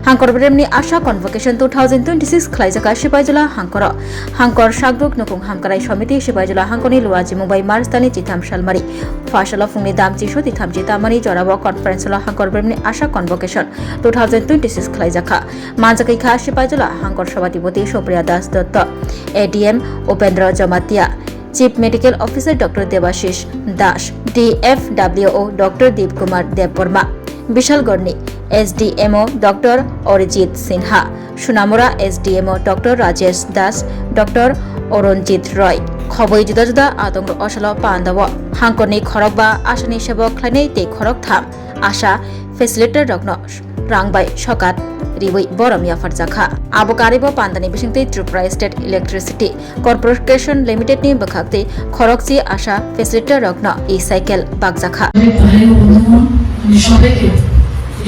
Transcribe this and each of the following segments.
हांकर ब्रेमनि आशा convocation 2026 खलाइजाका सिपाइजला हांकर हांकर सागदुक नुकुं हामकाराय समिति सिपाइजला हांकरनि लुवाजि मुंबाइ मार्चतानि जिथाम सालमारि फासला फुंनि दामजि तिथाम जितामानि जराबो कनफारेन्सला हांकर ब्रेमनि आशा कन्वोकेशन 2026 खलाइजाका मानजाकैखा सिपाइजला हांकर सभापति Supriya Das Dutta ADM Upendra Jamatia chief medical officer doctor Debashish Das DFWO doctor Deep Kumar Debbarma विशालगढ़नी SDMO doctor Arijit Sinha Sonamura SDMO doctor Rajesh Das doctor Aranjit Roy खबई जुदा जुदा आतंक असल पांडव हांकरनि खरक बा आशानि सेबक खालायनाय ते खरक थाम आशा फेसिलिटर रग्न रांबाय सकात रिबई बरम याफार जाखा आबो कारिबो पांदानि बिसिंतै Tripura state electricity corporation limited नि बखाक्ते खरकसि आशा फेसिलिटर रग्न इ साइकेल बागजाखा সবাইকে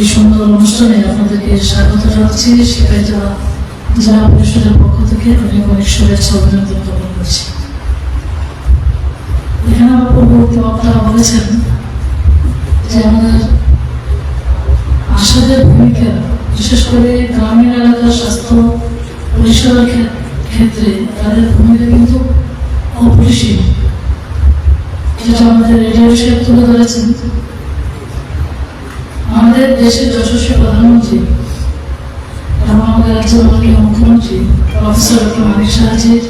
এই সুন্দর অনুষ্ঠানে আপনাদেরকে স্বাগত জানাচ্ছি। সেটাই জেলা পরিষদের পক্ষ থেকে অনেক অনেক শুভেচ্ছা অভিনন্দন জ্ঞাপন করছি। এখানে আমার পূর্ববর্তী বক্তারা বলেছেন যে আমাদের আশাদের ভূমিকা বিশেষ করে গ্রামীণ এলাকার স্বাস্থ্য পরিষেবার ক্ষেত্রে তাদের ভূমিকা কিন্তু অপরিসীম, যেটা আমাদের রেডিও সাহেব তুলে ধরেছেন। আমাদের দেশের যশস্বী প্রধানমন্ত্রী এবং আমাদের রাজ্যের মাননীয় মুখ্যমন্ত্রী প্রফেসর ডক্টর মানিক সাহাজির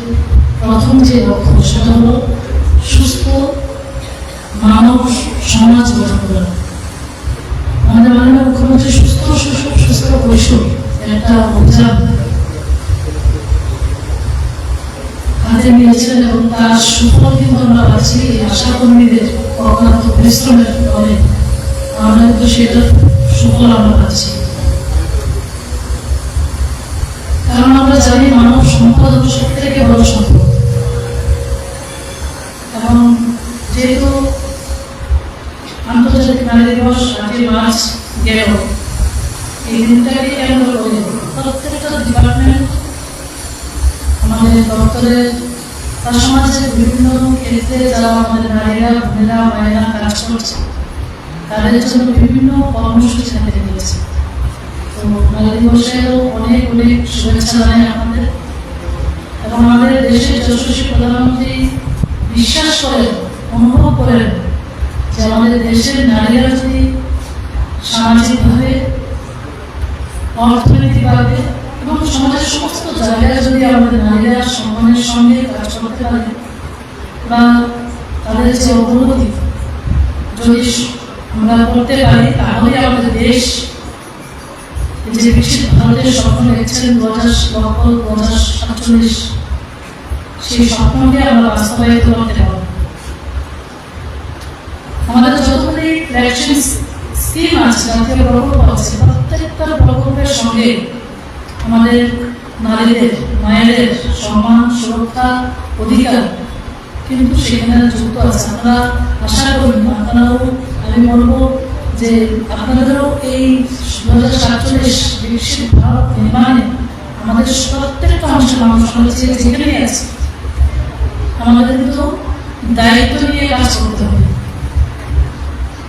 প্রথম যে লক্ষ্য সেটা হলো সুস্থ মানব সমাজ গঠন করা। আমাদের মাননীয় মুখ্যমন্ত্রী সুস্থ কৈশোর একটা অভিযান হাতে নিয়েছেন এবং তার সুফল কিন্তু আমরা পাচ্ছি আশা কর্মীদের অক্লান্ত পরিশ্রমের ফলে। আমরা কিন্তু সেটার সুফল আমরা পাচ্ছি, কারণ আমরা জানি মানব সম্পদ হল সব থেকে বড় সম্পদ। এবং যেহেতু আন্তর্জাতিক নারী দিবস 8 মার্চ গেল, এই দিনটাকে কেন্দ্র করে প্রত্যেকটা ডিপার্টমেন্ট আমাদের দপ্তরের তার সমাজের বিভিন্ন ক্ষেত্রে যারা আমাদের নারীরা বোনেরা মায়েরা কাজ করছে তাদের জন্য বিভিন্ন কর্মসূচি হাতে নিয়েছে। তো নারী দিবসেরও অনেক অনেক শুভেচ্ছা জানাই আমাদের। এবং আমাদের দেশের যশস্বী প্রধানমন্ত্রী বিশ্বাস করেন, অনুভব করেন যে আমাদের দেশের নারীরা যদি সামাজিকভাবে অর্থনৈতিকভাবে এবং সমাজের সমস্ত জায়গায় যদি আমাদের নারীরা সম্মানের সঙ্গে কাজ করতে পারে বা তাদের যে অগ্রগতি যদি আমরা করতে পারি, তাহলে আমাদের দেশ যে বিকশিত ভারতের স্বপ্ন দেখছেন 2047 সেই স্বপ্নকে আমরা বাস্তবায়িত করতে পারব। আমাদের যতগুলি ভ্যাকসিন স্কিম আছে, জাতীয় প্রকল্প আছে, প্রত্যেকটা প্রকল্পের সঙ্গে আমাদের নারীদের মায়েদের সম্মান সুরক্ষা অধিকার কিন্তু সেখানে যুক্ত আছে। আমরা আশা করি আপনারাও, আমি বলবো যে আপনাদেরও এই 2047 বিকশিত ভারত নির্মাণে আমাদের প্রত্যেকটা অংশের মানুষ যেখানে আছে আমাদের কিন্তু দায়িত্ব নিয়ে কাজ করতে হবে।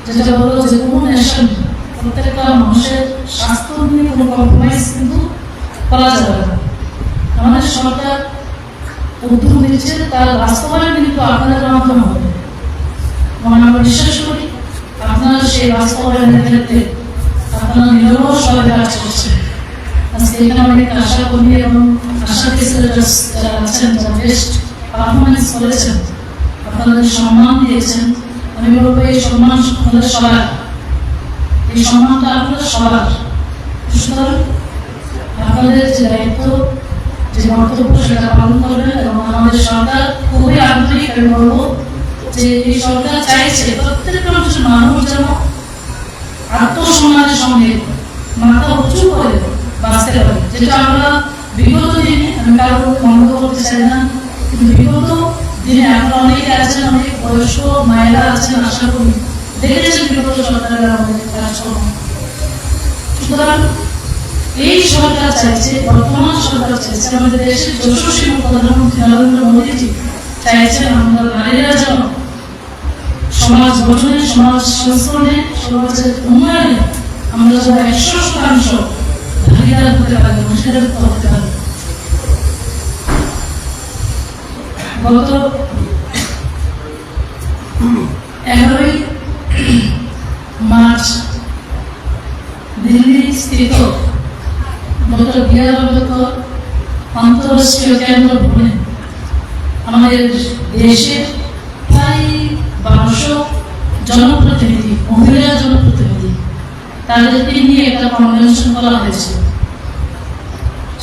যেটা বলবো যে কোনো নেশন প্রত্যেকটা মানুষের স্বাস্থ্য নিয়ে কোনো কম্প্রোমাইজ কিন্তু করা যাবে না। আমাদের সরকার উদ্যোগ নিচ্ছে, তার বাস্তবায়ন কিন্তু আপনাদের মাধ্যমে হবে। আমরা বিশ্বাস করি আপনারা সেই বাস্তবায়নের ক্ষেত্রে আপনারা নিরলসভাবে কাজ করছেন। আজকে এখানে অনেক আশা কর্মী এবং আশা ফেসিলিটার্স যারা আছেন, যারা বেস্ট পারফরমেন্স করেছেন, আপনাদের সম্মান দিয়েছেন। আমি বলবো এই সম্মান আপনাদের সবার, এই সম্মানটা আপনাদের সবার। সুতরাং আপনাদের যে দায়িত্ব, যে কর্তব্য সেটা পালন করবেন। এবং আমাদের সরকার খুবই আন্তরিক, আমি বলবো যে এই সরকার চাইছে প্রত্যেকটা মানুষ যেন আত্মসম্মানের সঙ্গে মাথা উঁচু করে বাঁচতে পারে। যেটা আমরা বিগত দিনে, আমি কারো বন্ধ করতে চাই না, কিন্তু বিগত দিনে আপনারা অনেকে আছেন, অনেক বয়স্ক মায়েরা আছেন, আশা করি দেখেছেন বিগত সরকারের আমাদের কাজকর্ম। সুতরাং এই সরকার চাইছে, বর্তমান সরকার চাইছে, আমাদের দেশের যশস্বী প্রধানমন্ত্রী নরেন্দ্র মোদীজি চাইছেন আমরা নারীরা যেন সমাজ গঠনে, সমাজ সংস্করণে, সমাজের উন্নয়নে আমরা যেন 100% হতে পারে, অংশীদারিত্ব হতে পারে। গত 11ই মার্চ দিল্লি স্থিত ডক্টর বি আর আম্বেদকর আন্তঃরাষ্ট্রীয় কেন্দ্র ভবনে আমাদের দেশের প্রায় 1200 জনপ্রতিনিধি, মহিলা জনপ্রতিনিধি, তাদেরকে নিয়ে একটা কনভেনশন করা হয়েছে।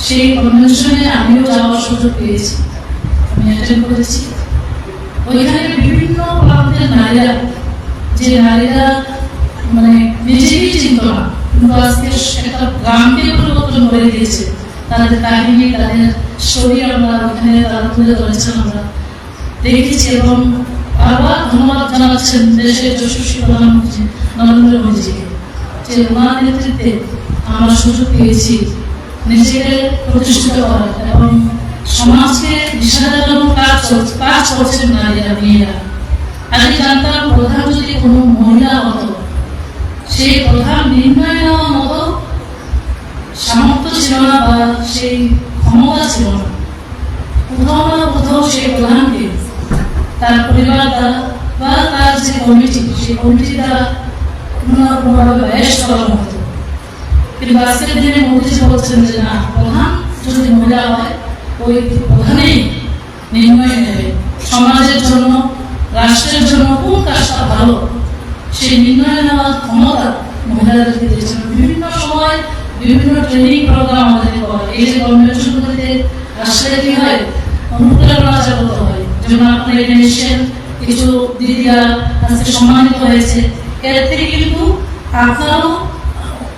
সেই কনভেনশনে আমিও যাওয়ার সুযোগ পেয়েছি, আমি অ্যাটেন্ড করেছি। ওইখানে বিভিন্ন প্রান্তের নারীরা, যে নারীরা মানে নিজেকেই চিনত না, কিন্তু আজকে একটা গ্রামকে পরিবর্তন করে দিয়েছে, তাদের কাহিনী, তাদের শরীর আমরা ওখানে তারা তুলে ধরেছেন, আমরা দেখেছি। এবং আবার ধন্যবাদ জানাচ্ছেন দেশের যশস্বী প্রধানমন্ত্রী নরেন্দ্র মোদীজিকে, যে ওনার নেতৃত্বে আমরা সুযোগ পেয়েছি নিজেকে প্রতিষ্ঠিত করার এবং সমাজকে দিশা দেওয়ার কাজ করছেন নারীরা, মেয়েরা। আগে জানতাম প্রধান যদি কোনো মহিলা হতো, সেই প্রধান নির্ণয় নেওয়ার মতো সামর্থ্য ছিল না বা সেই ক্ষমতা ছিল না। কোথাও না কোথাও সেই প্রধানকে তার পরিবার দ্বারা বা তার যে কমিটি, সেই কমিটি দ্বারা কোনোভাবে ব্যয় করা হতো। কিন্তু আজকের দিনে মোদীজি বলছেন যে না, প্রধান যদি মহিলা হয়, ওই প্রধানেই নির্ণয় নেবে সমাজের জন্য, রাষ্ট্রের জন্য কোন কাজটা ভালো, সেই নির্ণয় নেওয়ার ক্ষমতা মহিলাদেরকে দিয়েছেন। বিভিন্ন সময় বিভিন্ন ট্রেনিং প্রোগ্রাম আমাদের করে। এই যে কনভেনশনগুলিতে আসলে কি হয়, অনুপ্রেরণা জাগ্রত হয়। যেমন আপনার এখানে এসেছেন কিছু দিদিরা আজকে সম্মানিত হয়েছে, এর থেকে কিন্তু আপনারও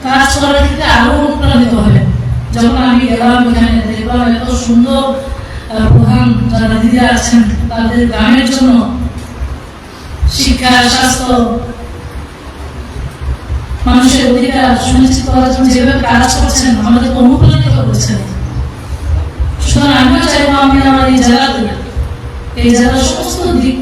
কাজ করার ক্ষেত্রে আরো অনুপ্রাণিত হবে। যখন আমি গেলাম এখানে দেখলাম এত সুন্দর প্রধান যারা দিদিরা আছেন, তাদের গ্রামের জন্য শিক্ষা, স্বাস্থ্য, মানুষের অধিকার সুনিশ্চিত করার জন্য যেভাবে কাজ করছেন, আমাদেরকে অনুপ্রাণিত করছেন। সুতরাং আমিও চাইবো আমি আমার এই জেলাতে, এই জেলার সমস্ত দিক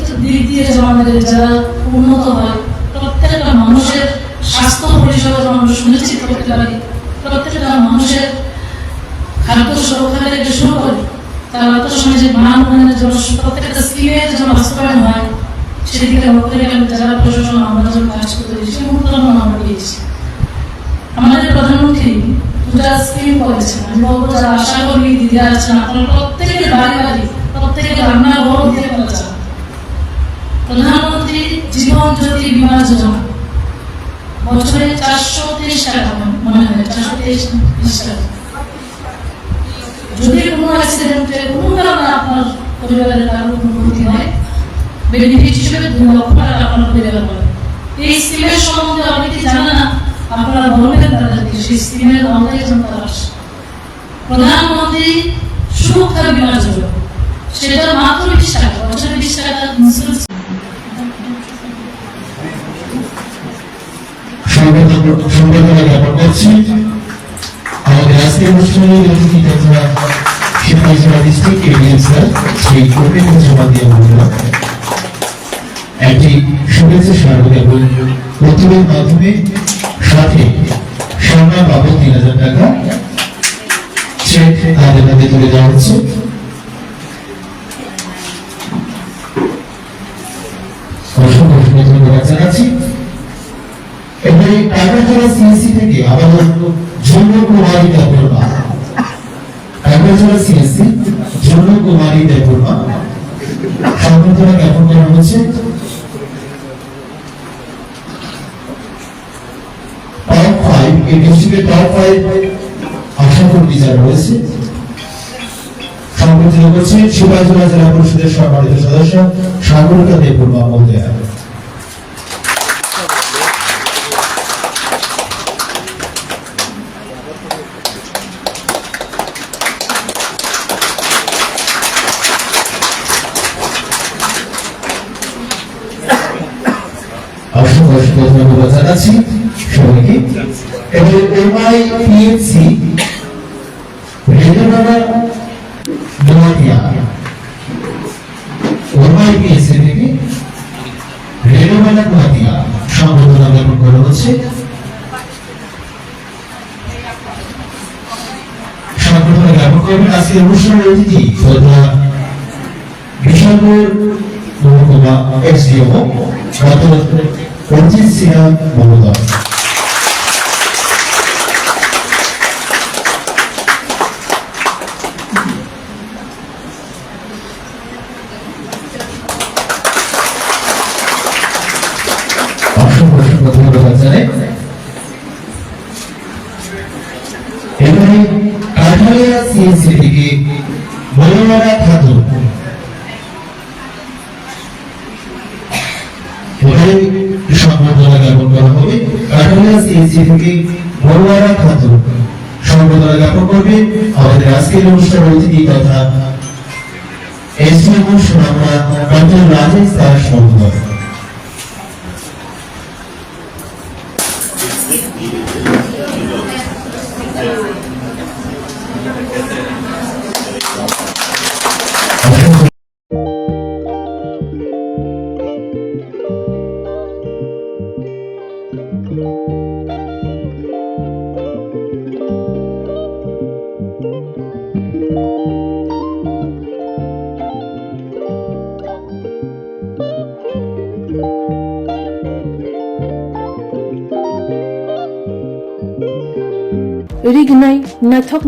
দিয়ে যেন আমাদের জেলা উন্নত হয়, প্রত্যেকটা মানুষের স্বাস্থ্য পরিষেবা যেন আমরা সুনিশ্চিত করতে পারি, প্রত্যেকটা মানুষের খাদ্য সুরক্ষা থেকে শুরু করে তার আত্মসমাজের মান উন্নয়নের জন্য প্রত্যেকটা স্কিমের যেন বাস্তবায়ন হয়, সেদিকে লক্ষ্য রেখে জেলা প্রশাসন আমরা যখন কাজ করতে সেই অনুপ্রেরণা আমরা পেয়েছি। আমাদের প্রধানমন্ত্রী দুটা স্কিম করেছেন। আমি বলবো যারা আশা করি দিদিরা আছেন, আপনারা প্রত্যেকের বাড়ি বাড়ি প্রত্যেকের রান্নাঘর দিয়ে করেছেন। প্রধানমন্ত্রী জীবন জ্যোতি বীমা যোজনা বছরে 430 টাকা, মনে হয় 430 টাকা। যদি কোনো অ্যাক্সিডেন্টে কোনো কারণে আপনার পরিবারের কারো কোনো ক্ষতি হয়, বেনিফিট হিসেবে 2 লক্ষ টাকা আপনার পরিবার পাবে। এই স্কিমের সম্বন্ধে অনেকে জানে না, আপনারা বলবেন তাদেরকে সেই স্কিমের আওতায় যেন তারা আসে। প্রধানমন্ত্রী সুরক্ষা বীমা যোজনা, সেটা মাত্র 20 টাকা, বছরে 20 টাকা ইন্স্যুরেন্স। সংবর্ধনা জ্ঞাপন করছি আমাদের আজকের অনুষ্ঠানে অতিথি তথা শিববাজরা district area sir Shri Kapil মহোদয় একটি শুভেচ্ছা স্মারক জ্ঞাপন প্রতিবের মাধ্যমে সাথে সম্মান বাবদ 3000 টাকা চেক তাদের হাতে তুলে দেওয়া হচ্ছে। অসংখ্য ধন্যবাদ জানাচ্ছি। এবারে টাইগারজলা সিএসসি থেকে আমাদের জন্য কুমারী দেববর্মা, টাইগারজলা সিএসসি জন্য কুমারী দেববর্মা সংবর্ধনা জ্ঞাপন করা হচ্ছে। টপ 5 এই ডিস্ট্রিক্টের টপ 5 আশাকর্মী যারা রয়েছে সংবর্ধিত করছে শিবাজলা জেলা পরিষদের সম্মানিত সদস্য সাগরিকা দেববর্মা মহোদয়া। অসংখ্য ধন্যবাদ জানাচ্ছি সবাইকে। এবং MIPHC রেডিওনালা নোয়াদিয়া, MIPHC থেকে রেডিওনালা নোয়াদিয়া সংবর্ধনা জ্ঞাপন করা হচ্ছে। করবেন আজকের অনুষ্ঠানের অতিথি তথা বিশালপুর মহকুমা এসডিও ডক্টর অজিত সিনহা মহোদয়। ধন্যবাদ জানাই। এবারে কাঠালিয়া সিএসসি থেকে মনোয়ারা খাতুন সম্বর্ধনা জ্ঞাপন করা হবে। কাঠালিয়া সিএসসি থেকে মনোয়ারা খাতুন সম্বর্ধনা জ্ঞাপন করবে আমাদের আজকের অনুষ্ঠানের অতিথি তথা এসডিও সুনামরা ডক্টর রাজেশ দাস মহোদয়। रिगनाय नायथक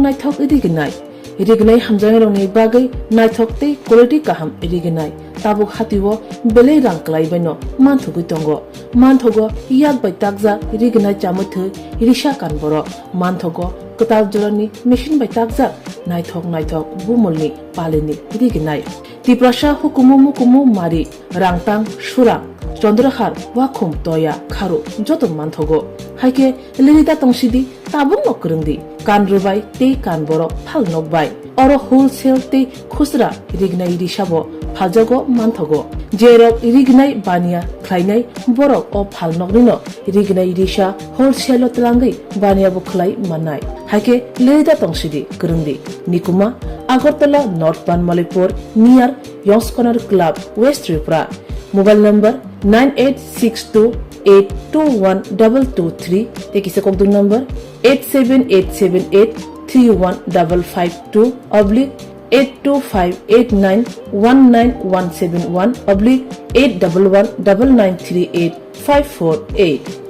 रिगनाय हामजांनि बागै नायथकते क्वालिटी काहाम रिगनाय ताबुक हातिओ बेले रां क्लाइबायनो मानथुगै दंगो मानथगो याक बाय ताकजा रिगनाय चामुथो रिशा कानबरो मानथगो कताल जरनि मेशिन बाय ताकजा नायथक बुमलनि पालिनि रिगनाय तिप्रासा हुकुमु मारि रांतां सुरां चंद्रहार वाखुम तया खारु जत मानथगो हाइके लिरिदा तंसिदि ताबुन नकरंदि कान रुबाय ते कान बरो फाल नकबाय अरो होलसेल ते खुसरा रिगनाय रिसाबो फालजगो मानथगो जेरक रिगनाय बानिया ख्लाइनाय बरक अ फाल नकनिनो रिगनाय रिसा होलसेल तलांगै बानियाबो ख्लाइ माननाय हाइके लिरिदा तंसिदि करंदि निकुमा Agartala north Banamalipur near young's corner club west Tripura mobile number 9862821223 tekisa kokdung number 87878831552 /82589191171 /8119938 548